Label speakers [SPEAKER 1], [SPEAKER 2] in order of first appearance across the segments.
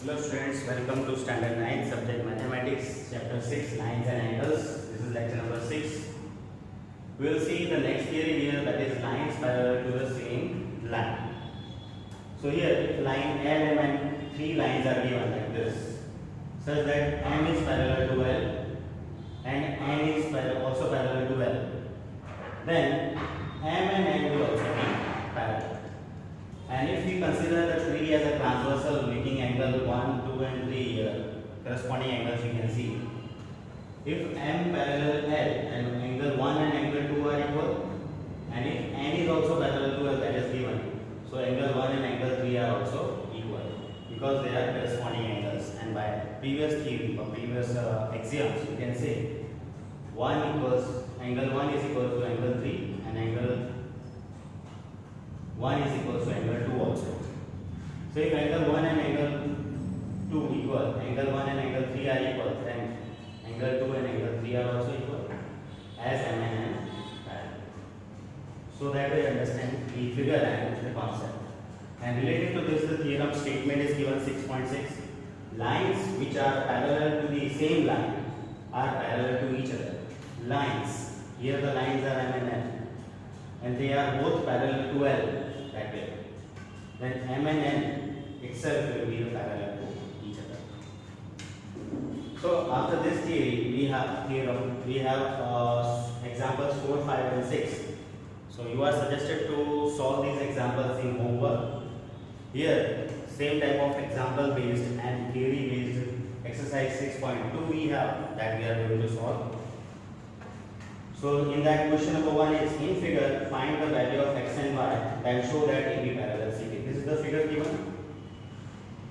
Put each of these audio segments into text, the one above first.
[SPEAKER 1] Hello students, welcome to Standard 9 subject Mathematics, Chapter 6, Lines and Angles. This is lecture number 6. We will see the next theory here, that is lines parallel to the same line. So here if line L, M and 3 lines are given like this, such that M is parallel to L and N is also parallel to L, then M and N will also be parallel. And if we consider the tree as a transversal making angle 1, 2 and 3 corresponding angles you can see. If M parallel L and angle 1 and angle 2 are equal, and if N is also parallel to L, that is given. So angle 1 and angle 3 are also equal because they are corresponding angles. And by previous theory or previous axioms you can say angle 1 is equal to angle 3 and angle 1 is equal to angle 2 also. So if angle 1 and angle 2 equal, angle 1 and angle 3 are equal, then angle 2 and angle 3 are also equal as M and N parallel. So that we understand the figure and the concept. And related to this, the theorem statement is given 6.6. Lines which are parallel to the same line are parallel to each other. Lines, here the lines are M and N, and they are both parallel to L. That way, then M and N itself will be parallel to each other. So after this theory, we have examples 4, 5 and 6. So you are suggested to solve these examples in homework. Here same type of example based and theory based exercise 6.2 we have that we are going to solve. So in that question number 1 is, in figure find the value of x and y and show that AB parallel CD. This is the figure given.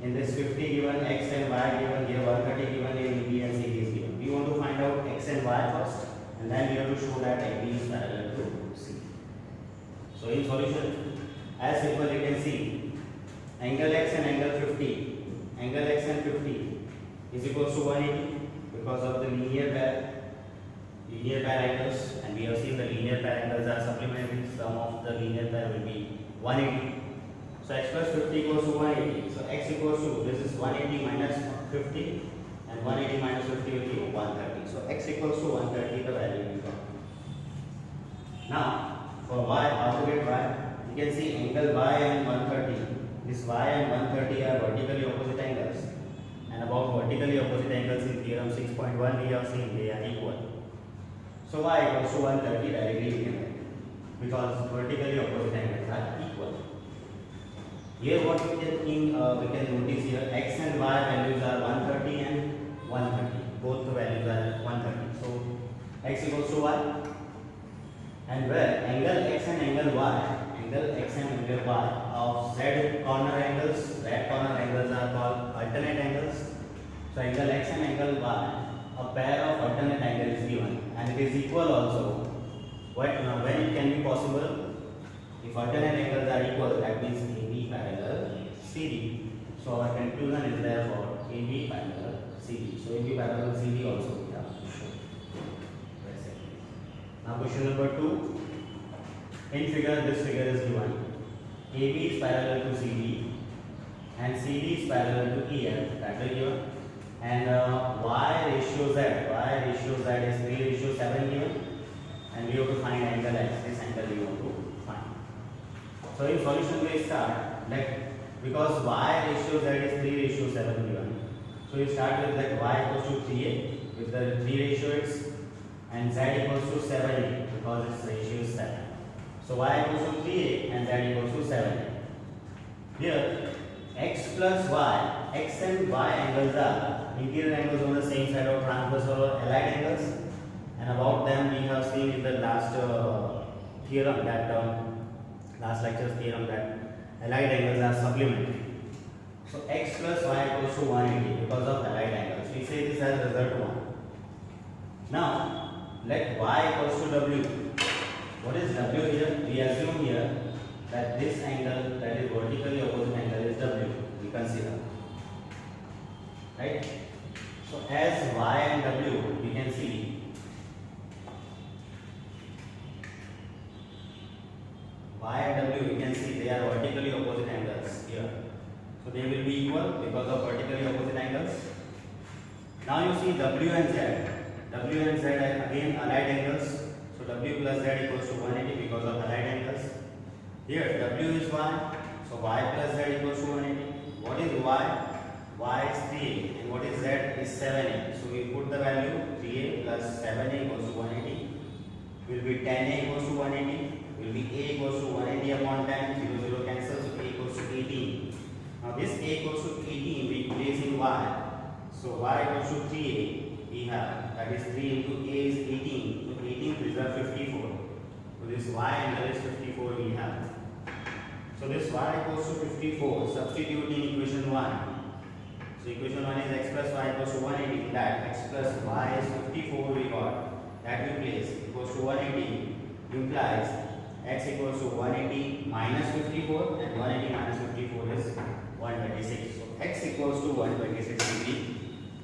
[SPEAKER 1] In this 50 given, x and y given, here 130 given, here AB and CD is given. We want to find out x and y first, and then we have to show that AB is parallel to CD. So in solution, as simple you can see, angle x and angle 50, angle x and 50 is equal to 180 because of the linear pair angles, and we have seen the linear pair angles are supplementary. Sum of the linear pair will be 180. So x plus 50 equals to 180. So x equals to, this is 180 minus 50, and 180 minus 50 will be 130. So x equals to 130, the value we got. Now for y, how to get y? You can see angle y and 130. This y and 130 are vertically opposite angles, and about vertically opposite angles in theorem 6.1 we have seen they are equal. So y equals to 130 directly we can write, because vertically opposite angles are equal. Here what we can notice here, x and y values are 130 and 130. Both the values are 130. So x equals to y. And where angle x and angle y, of z corner angles are called alternate angles. So angle x and angle y, a pair of alternate angles is given, and it is equal also. When it can be possible? If alternate angles are equal, that means AB parallel CD. So our conclusion is therefore AB parallel CD. So AB parallel CD also we have to show. That's it. Now question number 2. In figure, this figure is given. AB is parallel to CD and CD is parallel to EF. That is given. And y ratio z is 3:7 given, and we have to find angle x. This angle we want to find. So in solution we start because y ratio z is 3:7 given. So you start with that y equals to 3a with the 3 ratio it's, and z equals to 7a because its ratio is 7. So y equals to 3a and z equals to 7a. Here x plus y, x and y angles are interior angles on the same side of transversal or allied angles, and about them we have seen in the last theorem that last lecture's theorem that allied angles are supplementary. So x plus y equals to 180 because of allied angles. We say this as result 1. Now let y equals to w. What is w here? We assume here that this angle, that is vertically opposite angle, is w. We consider, right? So as y and w, we can see y and w, we can see they are vertically opposite angles here. So So they will be equal because of vertically opposite angles. Now you see W and Z. W and Z are again allied angles. So W plus Z equals to 180 because of allied angles. Here W is Y. So Y plus Z equals to 180. What is Y? Y is 3A and what is Z is 7A. So we put the value 3A plus 7A equals to 180. Will be 10A equals to 180. Will be A equals to 180 upon 10. 0 0 cancels. So A equals to 18. Now this A equals to 18 we place in Y. So Y equals to 3A. We have that is 3 into A is 18. So 18 preserve 54. So this Y angle is 54 we have. So this Y equals to 54. Substitute in equation 1. So equation 1 is x plus y equals to 180. That x plus y is 54 we got. That we place equals to 180 implies x equals to 180 minus 54 and 180 minus 54 is 126. So x equals to 126 degree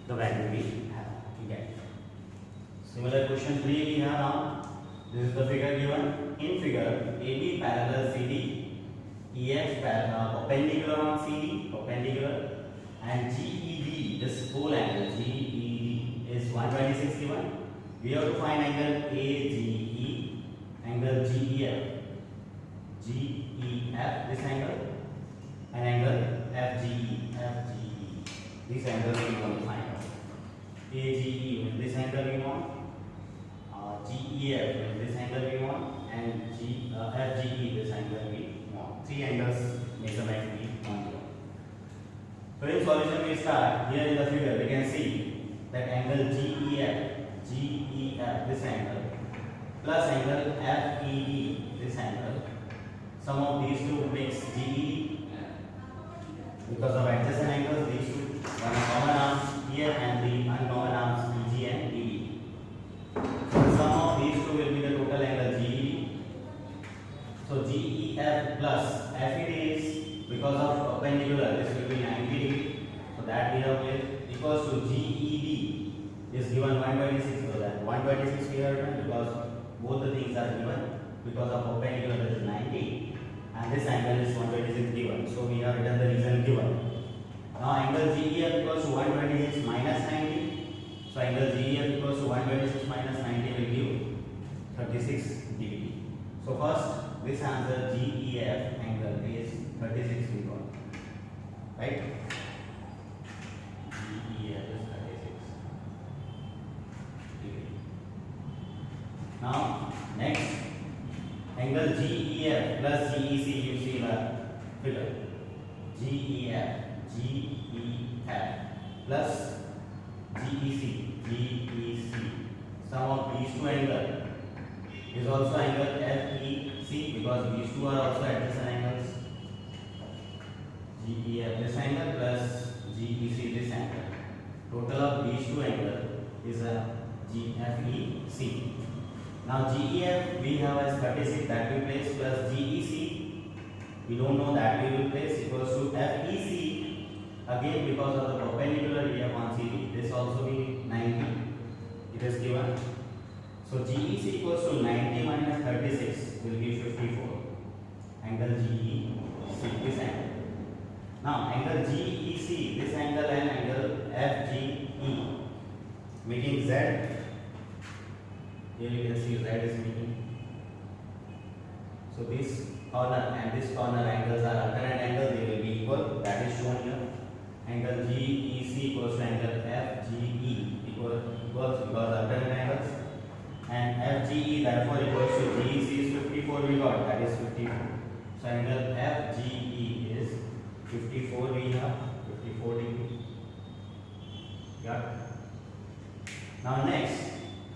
[SPEAKER 1] the value we have. Okay. Similar question 3 we have now. This is the figure given. In figure AB parallel CD, EF perpendicular on CD, perpendicular, and GED, this whole angle GED is 126 given. We have to find angle AGE, angle GEF, GEF this angle, and angle FGE, FGE. These angles we want to find out. AGE this angle we want, GEF this angle we want, and FGE this angle we want. Three angles measurement we want. So in solution we start. Here in the figure we can see that angle GEF this angle plus angle FED this angle. Sum of these two makes GED. Because of adjacent angles, these two, one common arms here and the uncommon arms EG and ED. So the sum of these two will be the total angle GED. So GEF plus FED is because of perpendicular, this will be 90 degree. So that we have placed equals to GED is given 126 for that. 126 we have written because both the things are given because of perpendicular that is 90 and this angle is 126 given. So we have written the reason given. Now angle GEF equals to 126 minus 90. So angle GEF equals to 126 minus 90 will give 36 degree. So first this answer GEF angle is 36 we got. Right? GEF is 36 degree. Now next angle GEF plus GEC, you see the figure. GEF plus GEC. Sum of these two angles is also angle FEC because these two are also adjacent angles. GEF this angle plus GEC this angle. Total of these two angles is a GFEC. Now GEF we have as 36 that we place plus GEC we don't know that we will place equals to FEC again because of the perpendicular area on CD. This also be 90. It is given. So GEC equals to 90 minus 36 will be 54. Angle GEC this angle. Now angle GEC this angle and angle FGE making Z. Here you can see Z is making. So this corner and this corner angles are alternate angles, they will be equal. That is shown here. Angle GEC equals to angle FGE equals because alternate angles. And FGE therefore equals to GEC is 54 we got, that is 54. So angle FGE is 54 we have, 54 degree. Got it? Now next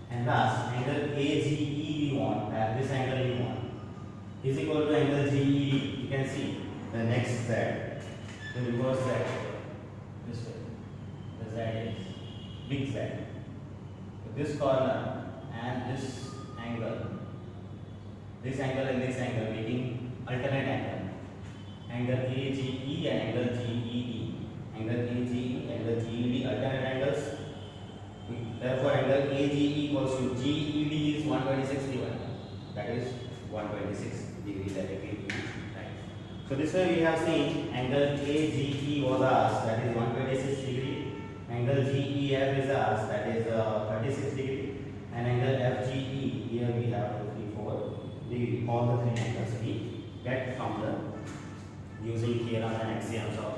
[SPEAKER 1] and last, angle AGE we want, that this angle we want is equal to angle GED. You can see the next Z, the reverse Z, this way, the Z is big Z. So this corner and this angle and this angle making alternate angle. Angle AGE and angle GED. Angle AGE, angle GED alternate angles. Therefore, angle AGE equals to GED is 126 given. That is 126 degree directly. Right. So this way we have seen angle AGE was asked, that is 126 degree. Angle GEF is asked, that is 36 degree. And angle FGE, here we have 54 degree. All the three angles we get from the using theorems and axioms of